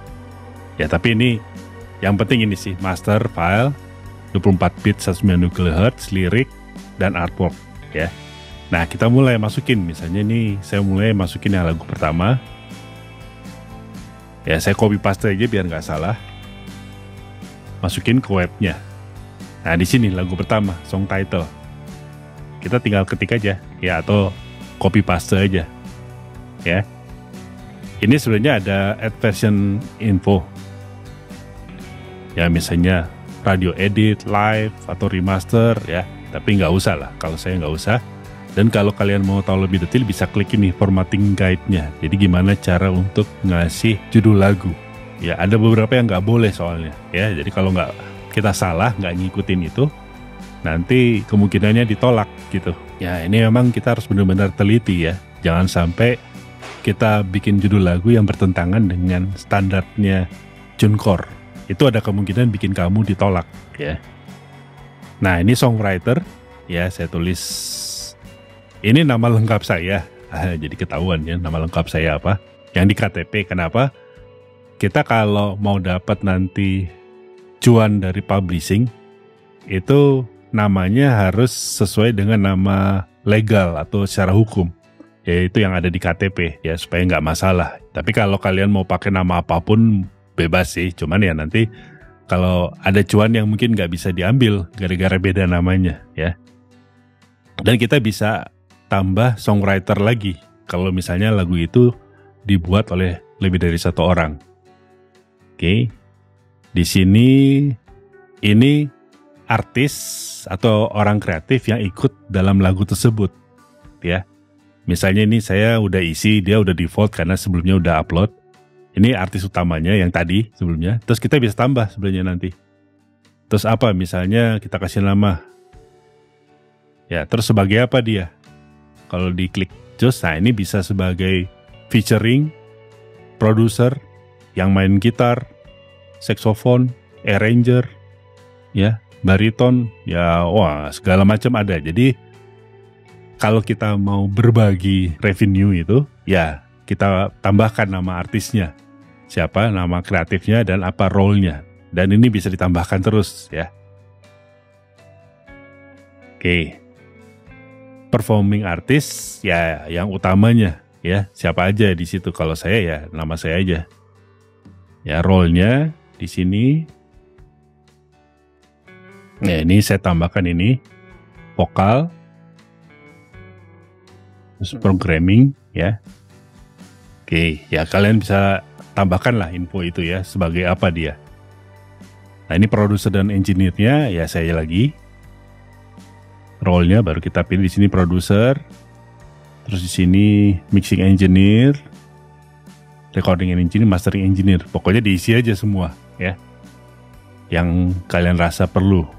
Ya, tapi ini yang penting ini sih, master file 24 bit 192 kHz, lirik dan artwork ya. Nah, kita mulai masukin, misalnya ini saya mulai masukin yang lagu pertama. Ya, saya copy paste aja biar nggak salah. Masukin ke webnya. Nah, di sini lagu pertama, song title. Kita tinggal ketik aja ya, atau copy paste aja. Ya. Ini sebenarnya ada add version info. Ya, misalnya radio edit, live, atau remaster ya. Tapi nggak usah lah, kalau saya nggak usah. Dan kalau kalian mau tahu lebih detail bisa klik ini formatting guide-nya. Jadi gimana cara untuk ngasih judul lagu. Ya, ada beberapa yang nggak boleh soalnya ya. Jadi kalau nggak kita salah, nggak ngikutin itu, nanti kemungkinannya ditolak gitu. Ya, ini memang kita harus benar-benar teliti ya. Jangan sampai kita bikin judul lagu yang bertentangan dengan standarnya TuneCore. Itu ada kemungkinan bikin kamu ditolak ya. Nah, ini songwriter ya, saya tulis ini nama lengkap saya. Jadi ketahuan ya nama lengkap saya apa. Yang di KTP. Kenapa? Kita kalau mau dapat nanti cuan dari publishing, itu namanya harus sesuai dengan nama legal atau secara hukum. Yaitu yang ada di KTP ya, supaya nggak masalah. Tapi kalau kalian mau pakai nama apapun bebas sih, cuman ya nanti kalau ada cuan yang mungkin nggak bisa diambil gara-gara beda namanya ya. Dan kita bisa tambah songwriter lagi kalau misalnya lagu itu dibuat oleh lebih dari satu orang. Oke, di sini ini artis atau orang kreatif yang ikut dalam lagu tersebut ya. Misalnya ini saya udah isi, dia udah default karena sebelumnya udah upload. Ini artis utamanya yang tadi sebelumnya. Terus kita bisa tambah sebenarnya nanti. Terus apa? Misalnya kita kasih nama. Ya, terus sebagai apa dia? Kalau diklik just, nah ini bisa sebagai featuring, produser, yang main gitar, saxophone, arranger, ya, bariton, ya, wah segala macam ada. Jadi kalau kita mau berbagi revenue itu, ya kita tambahkan nama artisnya, siapa, nama kreatifnya, dan apa role-nya. Dan ini bisa ditambahkan terus ya. Oke. Performing artist ya yang utamanya ya, siapa aja di situ. Kalau saya ya nama saya aja. Ya role-nya di sini. Nah, ini saya tambahkan ini vokal, terus programming ya. Oke, ya kalian bisa tambahkan lah info itu ya, sebagai apa dia. Nah, ini produser dan engineer-nya ya saya lagi. Role-nya baru kita pilih di sini produser. Terus di sini mixing engineer, recording engineer, mastering engineer. Pokoknya diisi aja semua ya. Yang kalian rasa perlu.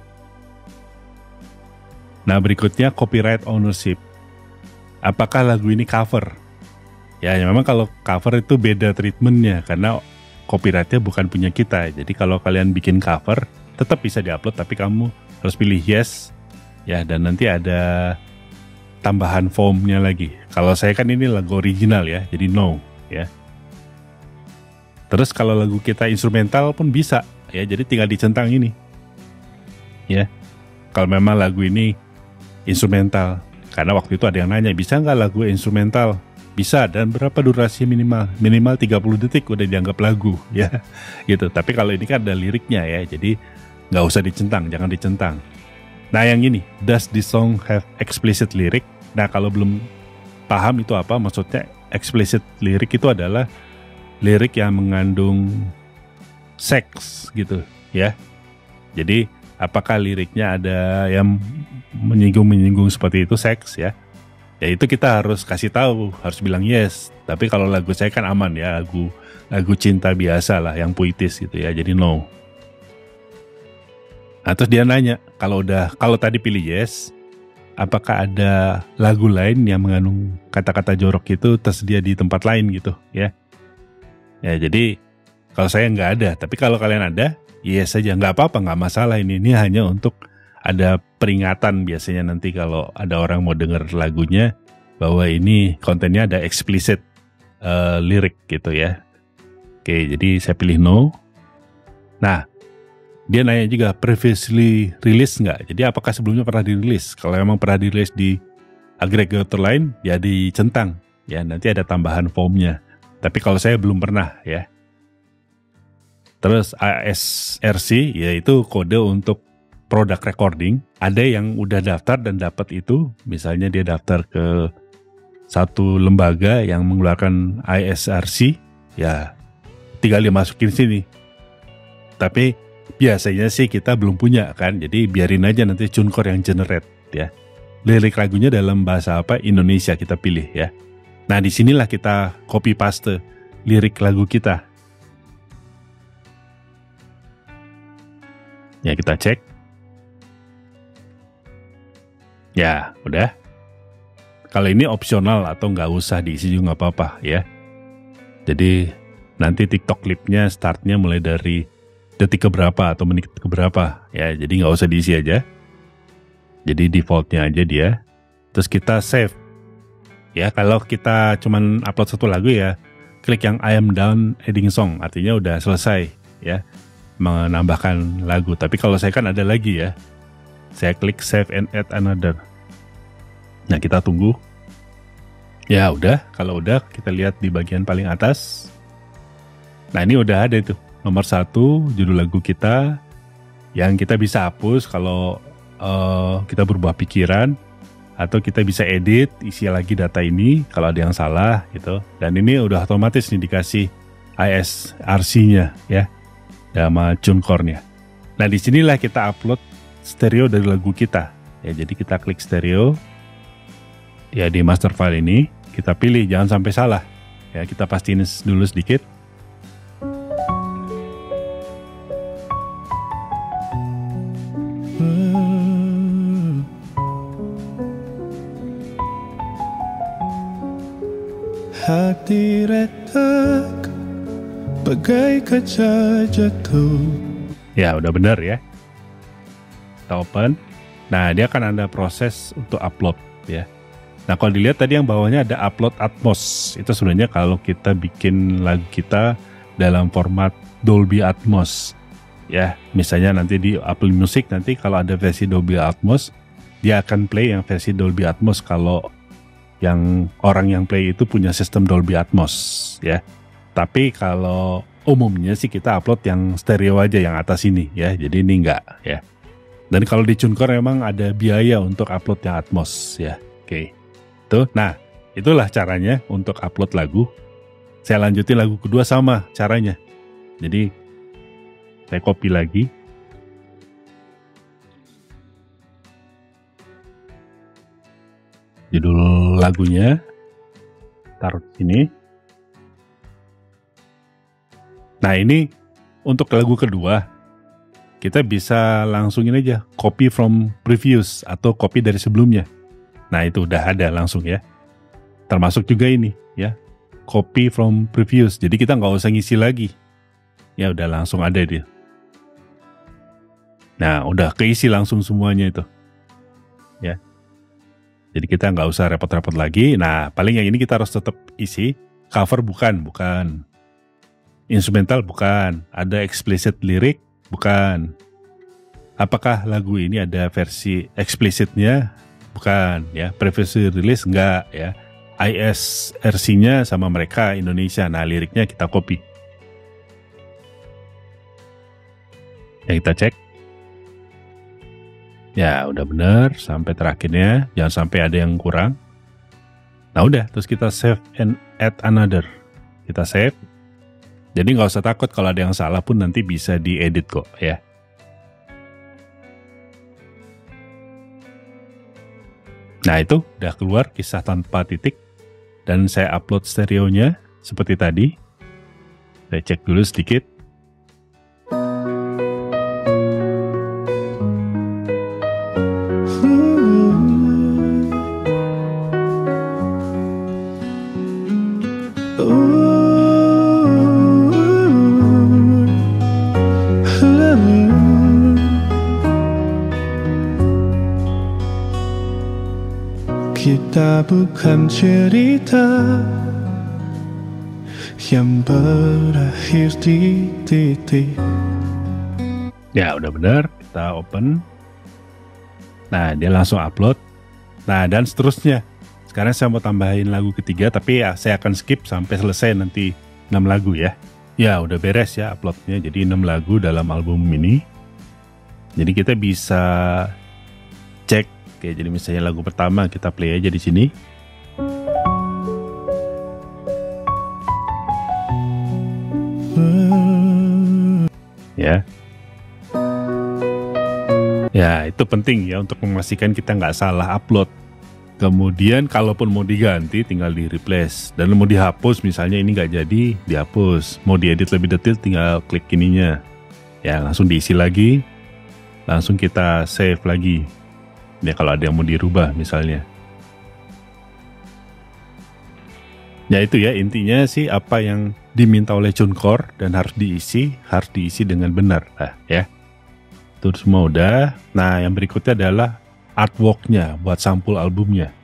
Nah, berikutnya copyright ownership. Apakah lagu ini cover? Ya memang kalau cover itu beda treatmentnya karena copyrightnya bukan punya kita. Jadi kalau kalian bikin cover tetap bisa diupload, tapi kamu harus pilih yes ya, dan nanti ada tambahan formnya lagi. Kalau saya kan ini lagu original ya, jadi no ya. Terus kalau lagu kita instrumental pun bisa ya, jadi tinggal dicentang ini ya. Kalau memang lagu ini instrumental, karena waktu itu ada yang nanya bisa nggak lagu instrumental? Bisa, dan berapa durasi minimal? Minimal 30 detik udah dianggap lagu ya gitu. Tapi kalau ini kan ada liriknya ya, jadi nggak usah dicentang, jangan dicentang. Nah yang ini, does this song have explicit lyric? Nah kalau belum paham itu apa maksudnya explicit lyric, itu adalah lirik yang mengandung seks gitu ya. Jadi apakah liriknya ada yang menyinggung seperti itu, seks ya? Ya itu kita harus kasih tahu, harus bilang yes. Tapi kalau lagu saya kan aman ya, lagu cinta biasa lah, yang puitis gitu ya, jadi no. Nah, terus dia nanya, kalau tadi pilih yes, apakah ada lagu lain yang mengandung kata-kata jorok itu tersedia di tempat lain gitu ya? Ya jadi kalau saya nggak ada, tapi kalau kalian ada, yes saja, nggak apa-apa, nggak masalah ini. Ini hanya untuk ada peringatan biasanya nanti kalau ada orang mau denger lagunya bahwa ini kontennya ada explicit lirik gitu ya. Oke, jadi saya pilih no. Nah, dia nanya juga previously release nggak? Jadi apakah sebelumnya pernah dirilis? Kalau memang pernah dirilis di agregator lain, ya dicentang. Ya nanti ada tambahan formnya. Tapi kalau saya belum pernah ya. Terus ASRC yaitu kode untuk product recording. Ada yang udah daftar dan dapat itu, misalnya dia daftar ke satu lembaga yang mengeluarkan ISRC, ya tinggal dimasukin sini. Tapi biasanya sih kita belum punya kan, jadi biarin aja nanti TuneCore yang generate ya. Lirik lagunya dalam bahasa apa? Indonesia kita pilih ya. Nah disinilah kita copy paste lirik lagu kita. Ya kita cek. Ya, udah. Kalau ini opsional atau nggak usah diisi juga nggak apa-apa ya. Jadi nanti TikTok clipnya startnya mulai dari detik keberapa atau menit keberapa ya, jadi nggak usah diisi aja, jadi defaultnya aja dia. Terus kita save ya. Kalau kita cuman upload satu lagu ya klik yang I am done adding song, artinya udah selesai ya menambahkan lagu. Tapi kalau saya kan ada lagi ya, saya klik save and add another. Nah kita tunggu ya. Udah, kalau udah kita lihat di bagian paling atas. Nah ini udah ada itu nomor 1 judul lagu kita yang kita bisa hapus kalau kita berubah pikiran, atau kita bisa edit, isi lagi data ini kalau ada yang salah gitu. Dan ini udah otomatis nih dikasih ISRC-nya ya, sama TuneCore-nya. Nah disinilah kita upload stereo dari lagu kita ya. Jadi kita klik stereo ya di master file ini, kita pilih jangan sampai salah ya, kita pastiin dulu sedikit. Hati retak bagai kaca jatuh. Ya udah benar ya. Kita open. Nah dia akan ada proses untuk upload ya. Nah kalau dilihat tadi yang bawahnya ada upload Atmos. Itu sebenarnya kalau kita bikin lagu kita dalam format Dolby Atmos ya. Misalnya nanti di Apple Music nanti kalau ada versi Dolby Atmos, dia akan play yang versi Dolby Atmos kalau yang orang yang play itu punya sistem Dolby Atmos ya. Tapi kalau umumnya sih kita upload yang stereo aja yang atas ini ya. Jadi ini enggak ya. Dan kalau di TuneCore memang ada biaya untuk upload yang Atmos ya. Oke. Tuh, nah itulah caranya untuk upload lagu. Saya lanjutin lagu kedua sama caranya. Jadi saya copy lagi. Judul lagunya taruh di sini. Nah ini untuk lagu kedua kita bisa langsungin aja copy from previous atau copy dari sebelumnya. Nah itu udah ada langsung ya. Termasuk juga ini ya, copy from previous. Jadi kita nggak usah ngisi lagi. Ya udah langsung ada dia. Nah udah keisi langsung semuanya itu ya. Jadi kita nggak usah repot-repot lagi. Nah paling yang ini kita harus tetap isi. Cover bukan. Instrumental bukan. Ada explicit lirik bukan. Apakah lagu ini ada versi explicitnya? Bukan ya. Previously release enggak ya. ISRC-nya sama mereka Indonesia. Nah liriknya kita copy. Ya kita cek. Ya udah bener sampai terakhirnya, jangan sampai ada yang kurang. Nah udah, terus kita save and add another. Kita save. Jadi nggak usah takut kalau ada yang salah pun nanti bisa diedit kok ya. Nah itu udah keluar kisah tanpa titik. Dan saya upload stereonya seperti tadi. Saya cek dulu sedikit. Kita bukan cerita yang berakhir di titik. Ya udah benar, kita open. Nah dia langsung upload. Nah dan seterusnya. Sekarang saya mau tambahin lagu ketiga, tapi ya saya akan skip sampai selesai nanti 6 lagu ya. Ya udah beres ya uploadnya, jadi 6 lagu dalam album ini. Jadi kita bisa cek, kayak jadi misalnya lagu pertama kita play aja di sini. Ya. Ya itu penting ya untuk memastikan kita nggak salah upload. Kemudian kalaupun mau diganti tinggal di replace. Dan mau dihapus misalnya ini nggak jadi, dihapus. Mau diedit lebih detail tinggal klik ininya. Ya langsung diisi lagi. Langsung kita save lagi. Ya kalau ada yang mau dirubah misalnya. Ya itu ya intinya sih apa yang diminta oleh TuneCore dan harus diisi dengan benar. Nah, ya. Itu semua udah. Nah, yang berikutnya adalah artworknya buat sampul albumnya.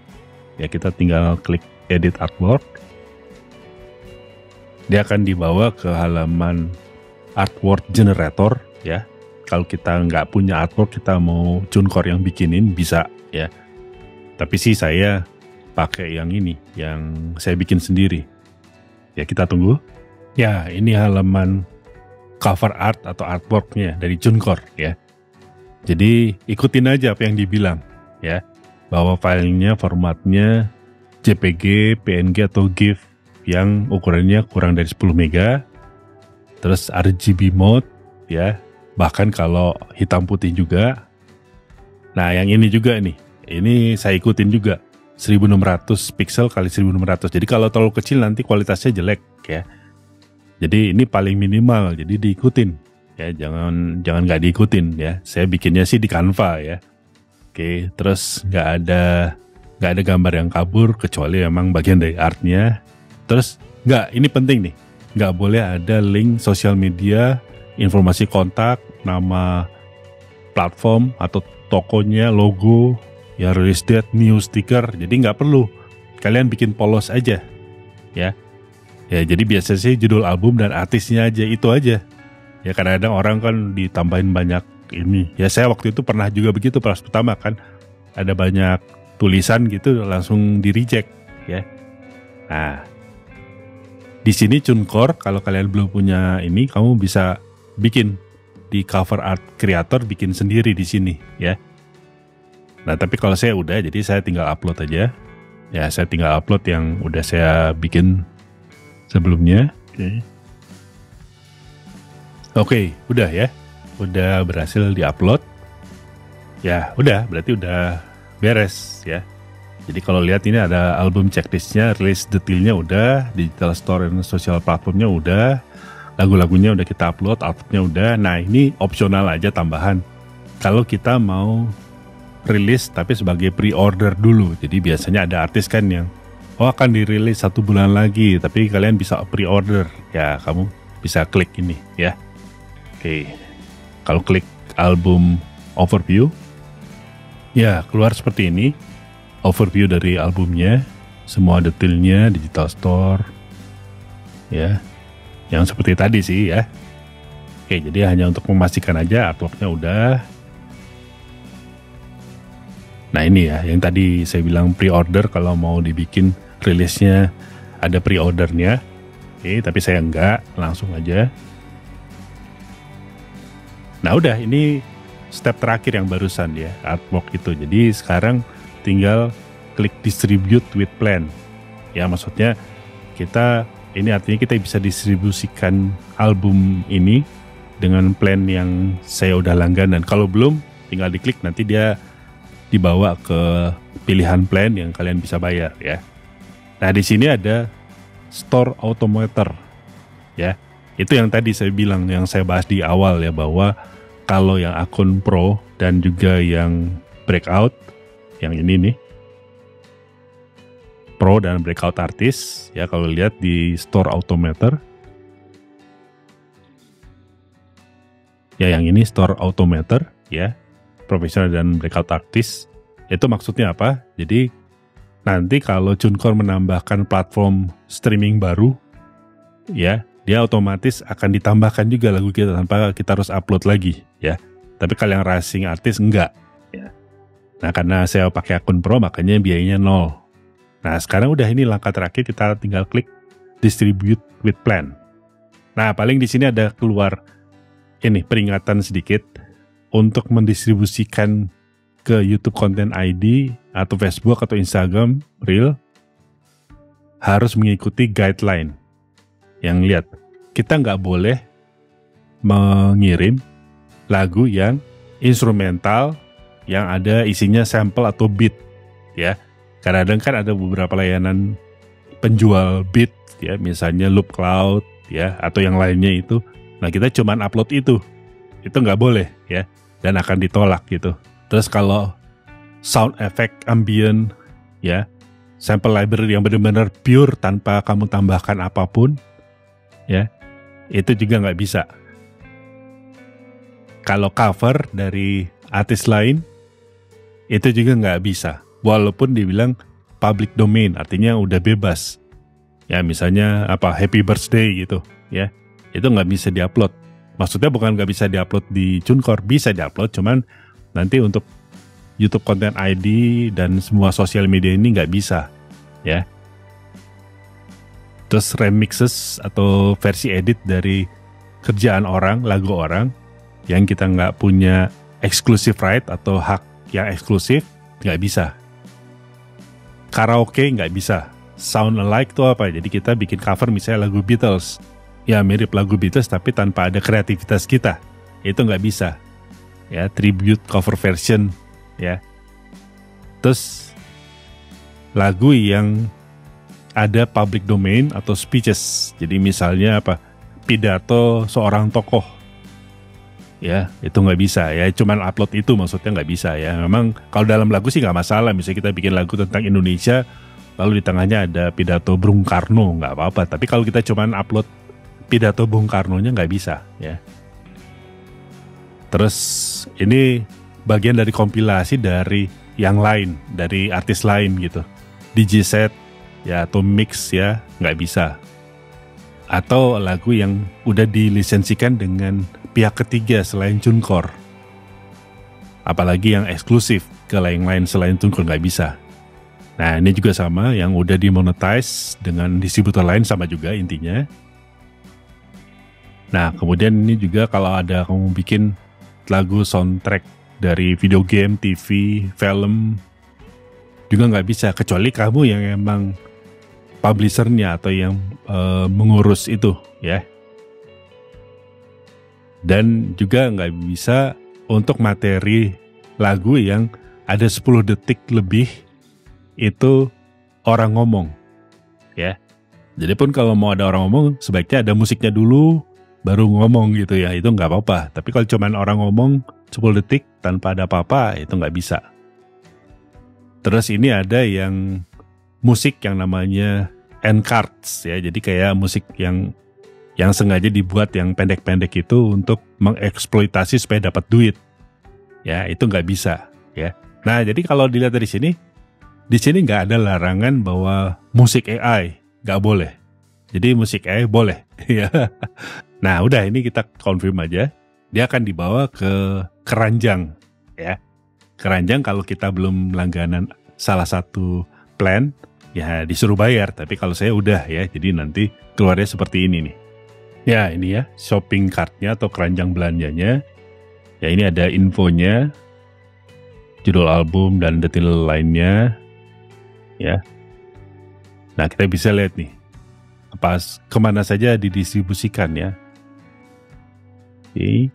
Ya, kita tinggal klik edit artwork. Dia akan dibawa ke halaman artwork generator, ya. Kalau kita nggak punya artwork, kita mau TuneCore yang bikinin, bisa, ya. Tapi sih saya pakai yang ini, yang saya bikin sendiri. Ya, kita tunggu. Ya, ini halaman cover art atau artworknya dari TuneCore, ya. Jadi ikutin aja apa yang dibilang, ya. Bahwa filenya formatnya JPG, PNG atau GIF yang ukurannya kurang dari 10 mega. Terus RGB mode, ya. Bahkan kalau hitam putih juga. Nah, yang ini juga nih. Ini saya ikutin juga. 1600 pixel kali 1600. Jadi kalau terlalu kecil nanti kualitasnya jelek, ya. Jadi ini paling minimal, jadi diikutin. Ya, jangan nggak diikutin, ya. Saya bikinnya sih di Canva, ya. Oke, terus nggak ada gambar yang kabur kecuali memang bagian dari artnya. Terus ini penting nih, nggak boleh ada link sosial media, informasi kontak, nama platform atau tokonya, logo, ya release date, new sticker. Jadi nggak perlu, kalian bikin polos aja, ya. Ya, jadi biasanya sih judul album dan artisnya aja, itu aja. Ya, kadang-kadang orang kan ditambahin banyak ini. Ya, saya waktu itu pernah juga begitu pas pertama kan. Ada banyak tulisan gitu langsung di reject, ya. Nah, di sini TuneCore kalau kalian belum punya ini, kamu bisa bikin di cover art creator, bikin sendiri di sini, ya. Nah, tapi kalau saya udah, jadi saya tinggal upload aja. Ya, saya tinggal upload yang udah saya bikin sebelumnya. Oke, udah ya. Udah berhasil diupload. Ya, udah, berarti udah beres, ya. Jadi kalau lihat ini ada album checklistnya, release detailnya udah, digital store dan social platformnya udah, lagu-lagunya udah kita upload, outputnya udah. Nah, ini opsional aja tambahan. Kalau kita mau rilis tapi sebagai pre-order dulu. Jadi biasanya ada artis kan yang akan dirilis 1 bulan lagi, tapi kalian bisa pre-order. Ya, kamu bisa klik ini, ya. Oke. Kalau klik album overview, ya keluar seperti ini. Overview dari albumnya, semua detailnya, digital store, ya. Yang seperti tadi sih, ya. Oke, jadi hanya untuk memastikan aja artworknya udah. Nah, ini ya, yang tadi saya bilang pre-order, kalau mau dibikin rilisnya ada pre-ordernya. Oke, tapi saya enggak, langsung aja. Nah, udah, ini step terakhir yang barusan ya, artwork itu. Jadi sekarang tinggal klik distribute with plan. Ya, maksudnya ini artinya kita bisa distribusikan album ini dengan plan yang saya udah langganan. Kalau belum, tinggal diklik, nanti dia dibawa ke pilihan plan yang kalian bisa bayar, ya. Nah, di sini ada store automator, ya. Itu yang tadi saya bilang, yang saya bahas di awal ya, bahwa kalau yang akun pro dan juga yang breakout, yang ini nih, pro dan breakout artis, ya, kalau lihat di store automator, ya, yang ini store automator, ya, profesional dan breakout artis. Itu maksudnya apa? Jadi nanti kalau TuneCore menambahkan platform streaming baru, ya, dia otomatis akan ditambahkan juga lagu kita tanpa kita harus upload lagi, ya. Tapi kalau yang racing artis enggak, ya. Nah, karena saya pakai akun pro, makanya biayanya 0. Nah, sekarang udah, ini langkah terakhir, kita tinggal klik distribute with plan. Nah, paling di sini ada keluar ini peringatan sedikit untuk mendistribusikan ke YouTube Content ID atau Facebook atau Instagram Reel, harus mengikuti guideline. Yang lihat, kita nggak boleh mengirim lagu yang instrumental yang ada isinya sample atau beat, ya. Kadang-kadang kan ada beberapa layanan penjual beat, ya, misalnya Loop Cloud, ya, atau yang lainnya itu. Nah, kita cuman upload itu nggak boleh, ya, dan akan ditolak gitu. Terus kalau sound effect ambient, ya, sample library yang benar-benar pure tanpa kamu tambahkan apapun, ya, itu juga nggak bisa. Kalau cover dari artis lain, itu juga nggak bisa. Walaupun dibilang public domain, artinya udah bebas. Ya misalnya apa, happy birthday gitu, ya, itu nggak bisa diupload. Maksudnya bukan nggak bisa diupload di TuneCore, bisa diupload, cuman nanti untuk YouTube Content ID dan semua sosial media ini nggak bisa, ya. Terus remixes atau versi edit dari kerjaan orang, lagu orang, yang kita nggak punya exclusive right atau hak yang eksklusif, nggak bisa. Karaoke nggak bisa. Sound alike itu apa? Jadi kita bikin cover misalnya lagu Beatles, ya mirip lagu Beatles tapi tanpa ada kreativitas kita, itu nggak bisa. Ya, tribute cover version, ya. Terus lagu yang ada public domain atau speeches, jadi misalnya apa, pidato seorang tokoh, ya itu nggak bisa, ya cuman upload itu maksudnya nggak bisa, ya. Memang kalau dalam lagu sih nggak masalah, misalnya kita bikin lagu tentang Indonesia lalu di tengahnya ada pidato Bung Karno, nggak apa-apa. Tapi kalau kita cuman upload pidato Bung Karno-nya nggak bisa, ya. Terus ini bagian dari kompilasi dari yang lain, dari artis lain gitu, DJ set ya atau mix, ya nggak bisa. Atau lagu yang udah dilisensikan dengan pihak ketiga selain TuneCore, apalagi yang eksklusif ke yang lain selain TuneCore, nggak bisa. Nah ini juga sama, yang udah dimonetize dengan distributor lain sama juga intinya. Nah kemudian ini juga kalau ada kamu bikin lagu soundtrack dari video game, TV, film, juga nggak bisa, kecuali kamu yang emang publishernya atau yang mengurus itu, ya. Dan juga nggak bisa untuk materi lagu yang ada 10 detik lebih itu orang ngomong, ya. Jadi pun kalau mau ada orang ngomong, sebaiknya ada musiknya dulu, baru ngomong gitu, ya. Itu nggak apa-apa. Tapi kalau cuman orang ngomong 10 detik tanpa ada apa-apa, itu nggak bisa. Terus ini ada yang musik yang namanya end cards, ya. Jadi kayak musik yang sengaja dibuat yang pendek-pendek itu untuk mengeksploitasi supaya dapat duit, ya. Itu nggak bisa, ya. Nah jadi kalau dilihat dari sini, di sini nggak ada larangan bahwa musik AI nggak boleh. Jadi musik AI boleh, ya. Nah udah, ini kita confirm aja. Dia akan dibawa ke keranjang, ya. Keranjang kalau kita belum langganan salah satu plan, ya disuruh bayar. Tapi kalau saya udah, ya, jadi nanti keluarnya seperti ini nih. Ya ini ya, shopping cart-nya atau keranjang belanjanya. Ya ini ada infonya, judul album dan detail lainnya, ya. Nah kita bisa lihat nih, apa kemana saja didistribusikan, ya. Oke.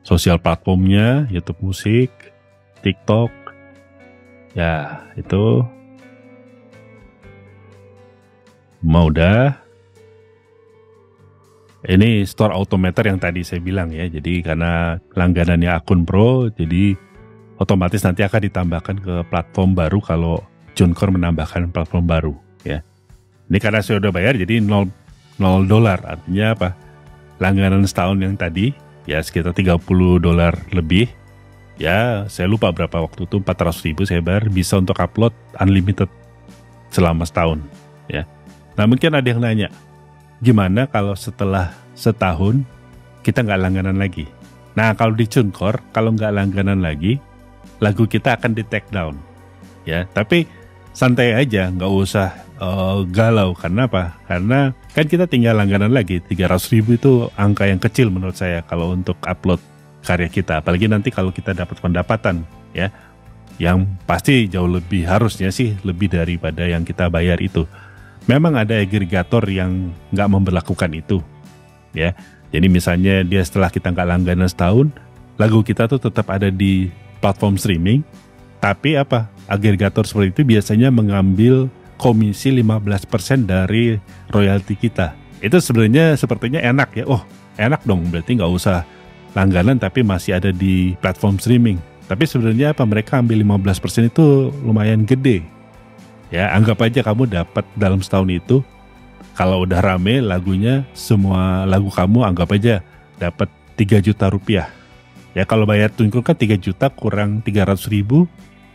Sosial platformnya, YouTube Musik, TikTok, ya itu. Mau udah. Ini store automator yang tadi saya bilang, ya. Jadi karena langganannya akun pro, jadi otomatis nanti akan ditambahkan ke platform baru kalau TuneCore menambahkan platform baru, ya. Ini karena saya udah bayar, jadi $0, artinya apa? Langganan setahun yang tadi, ya sekitar $30 lebih. Ya saya lupa berapa waktu itu, 400.000 saya bayar, bisa untuk upload unlimited selama setahun, ya. Nah mungkin ada yang nanya, gimana kalau setelah setahun kita nggak langganan lagi? Nah kalau di TuneCore, kalau nggak langganan lagi, lagu kita akan di take down, ya. Tapi santai aja, nggak usah galau. Karena apa? Karena kan kita tinggal langganan lagi. 300.000 itu angka yang kecil menurut saya kalau untuk upload karya kita. Apalagi nanti kalau kita dapat pendapatan, ya, yang pasti jauh lebih, harusnya sih lebih daripada yang kita bayar itu. Memang ada agregator yang nggak memberlakukan itu, ya. Jadi misalnya dia setelah kita nggak langganan setahun, lagu kita tuh tetap ada di platform streaming. Tapi apa? Agregator seperti itu biasanya mengambil komisi 15% dari royalti kita. Itu sebenarnya sepertinya enak, ya. Oh, enak dong, berarti nggak usah langganan tapi masih ada di platform streaming. Tapi sebenarnya apa? Mereka ambil 15% itu lumayan gede. Ya, anggap aja kamu dapat dalam setahun itu Kalau udah rame lagunya, semua lagu kamu anggap aja dapat 3 juta rupiah. Ya kalau bayar TuneCore kan 3 juta kurang 300 ribu,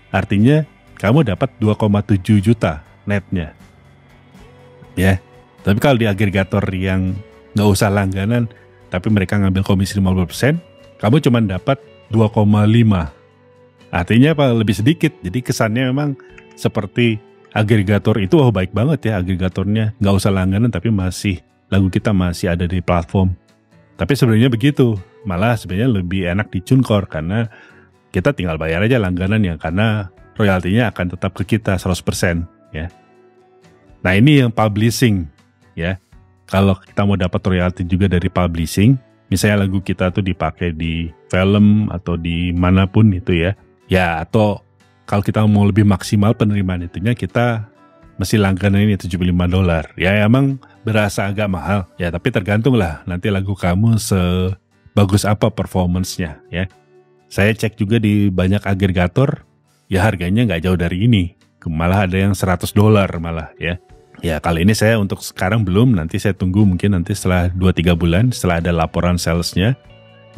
artinya kamu dapat 2,7 juta netnya. Ya, tapi kalau di agregator yang nggak usah langganan, tapi mereka ngambil komisi 50%, kamu cuma dapat 2,5. Artinya apa? Lebih sedikit. Jadi kesannya memang seperti agregator itu baik banget ya agregatornya. Nggak usah langganan tapi lagu kita masih ada di platform. Tapi sebenarnya begitu. Malah sebenarnya lebih enak di TuneCore karena kita tinggal bayar aja langganan ya. Karena royaltinya akan tetap ke kita 100% ya. Nah ini yang publishing ya. Kalau kita mau dapat royalti juga dari publishing, misalnya lagu kita tuh dipakai di film atau di manapun itu ya. Ya atau kalau kita mau lebih maksimal penerimaan itunya, kita mesti langganan ini $75. Ya emang berasa agak mahal. Ya tapi tergantung lah nanti lagu kamu sebagus apa performance-nya ya. Saya cek juga di banyak agregator, ya harganya nggak jauh dari ini. Malah ada yang $100 malah ya. Ya kali ini saya untuk sekarang belum, nanti saya tunggu mungkin nanti setelah 2-3 bulan setelah ada laporan salesnya,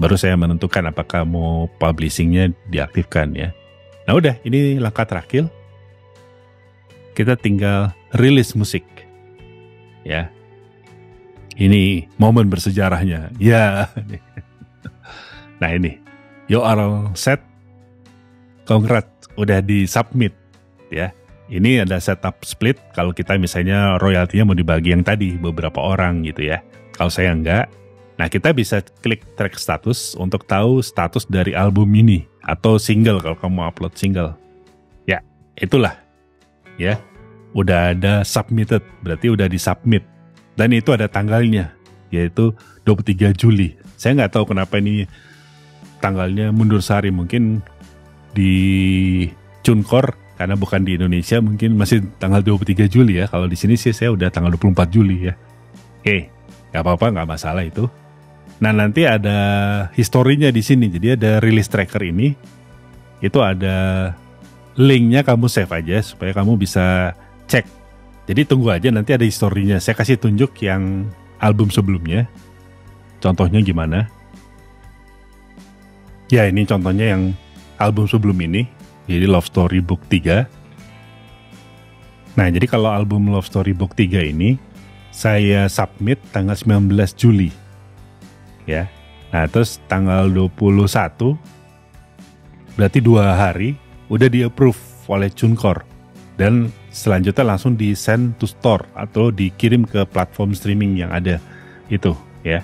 baru saya menentukan apakah mau publishingnya diaktifkan ya. Nah udah, ini langkah terakhir. Kita tinggal rilis musik. Ya. Ini momen bersejarahnya. Ya. Nah ini. You are all set. Congrats. Udah di-submit. Ya. Ini ada setup split. Kalau kita misalnya royaltinya mau dibagi yang tadi. Beberapa orang gitu ya. Kalau saya enggak. Nah kita bisa klik track status untuk tahu status dari album ini. Atau single kalau kamu upload single. Ya, itulah. Ya, udah ada submitted. Berarti udah disubmit. Dan itu ada tanggalnya. Yaitu 23 Juli. Saya nggak tahu kenapa ini tanggalnya mundur sehari. Mungkin di TuneCore, karena bukan di Indonesia, mungkin masih tanggal 23 Juli ya. Kalau di sini sih saya udah tanggal 24 Juli ya. Oke, nggak apa-apa, nggak masalah itu. Nah nanti ada historinya di sini, jadi ada release tracker ini, itu ada linknya, kamu save aja supaya kamu bisa cek. Jadi tunggu aja nanti ada historinya. Saya kasih tunjuk yang album sebelumnya, contohnya gimana. Ya ini contohnya yang album sebelum ini, jadi Love Story Book 3. Nah jadi kalau album Love Story Book 3 ini, saya submit tanggal 19 Juli. Ya, nah terus tanggal 21 berarti 2 hari udah di approve oleh TuneCore dan selanjutnya langsung di send to store atau dikirim ke platform streaming yang ada itu ya.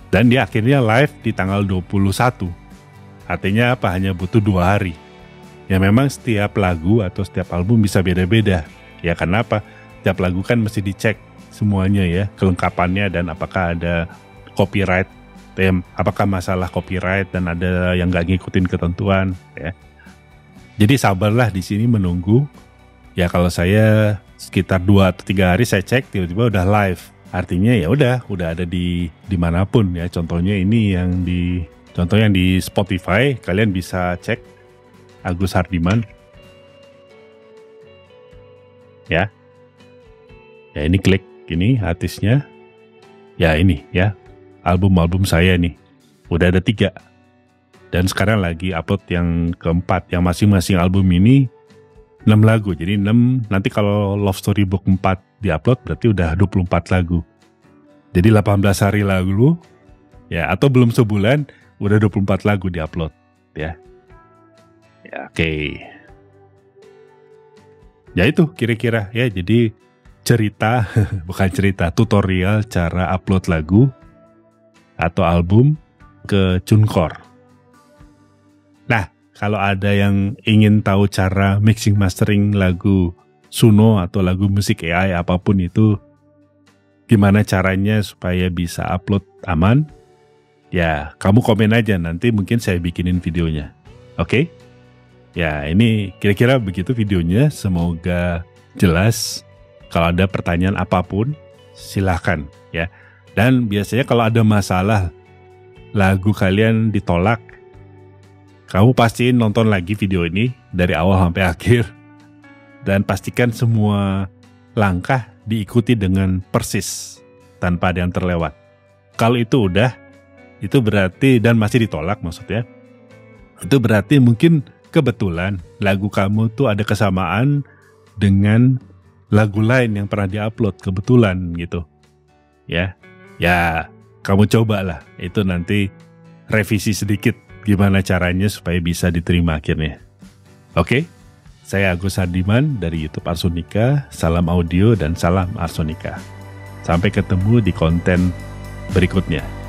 Dan dia akhirnya live di tanggal 21. Artinya apa? Hanya butuh 2 hari. Ya memang setiap lagu atau setiap album bisa beda-beda. Ya karena apa? Setiap lagu kan mesti dicek semuanya ya, kelengkapannya dan apakah ada copyright, apakah masalah copyright dan ada yang nggak ngikutin ketentuan ya. Jadi sabarlah di sini menunggu. Ya kalau saya sekitar 2 atau 3 hari saya cek tiba-tiba udah live. Artinya ya udah ada di dimanapun ya. Contohnya ini yang di Spotify, kalian bisa cek Agus Hardiman. Ya. Ya ini klik ini artisnya. Ya ini ya. Album-album saya nih udah ada 3 dan sekarang lagi upload yang keempat, yang masing-masing album ini 6 lagu, jadi 6, nanti kalau Love Story Book 4 diupload berarti udah 24 lagu, jadi 18 hari lalu ya, atau belum sebulan udah 24 lagu diupload ya. Ya oke. Ya itu kira-kira ya, jadi cerita bukan cerita, tutorial cara upload lagu atau album ke TuneCore. Nah, kalau ada yang ingin tahu cara mixing mastering lagu Suno atau lagu musik AI apapun itu, gimana caranya supaya bisa upload aman, ya kamu komen aja, nanti mungkin saya bikinin videonya. Oke? Ya ini kira-kira begitu videonya, semoga jelas. Kalau ada pertanyaan apapun, silahkan ya. Dan biasanya kalau ada masalah lagu kalian ditolak, kamu pastiin nonton lagi video ini dari awal sampai akhir. Dan pastikan semua langkah diikuti dengan persis tanpa ada yang terlewat. Kalau itu udah, itu berarti, dan masih ditolak maksudnya, itu berarti mungkin kebetulan lagu kamu tuh ada kesamaan dengan lagu lain yang pernah diupload, kebetulan gitu. Ya, kamu cobalah, itu nanti revisi sedikit gimana caranya supaya bisa diterima akhirnya. Oke, saya Agus Hardiman dari YouTube Arsonika, salam audio dan salam Arsonika. Sampai ketemu di konten berikutnya.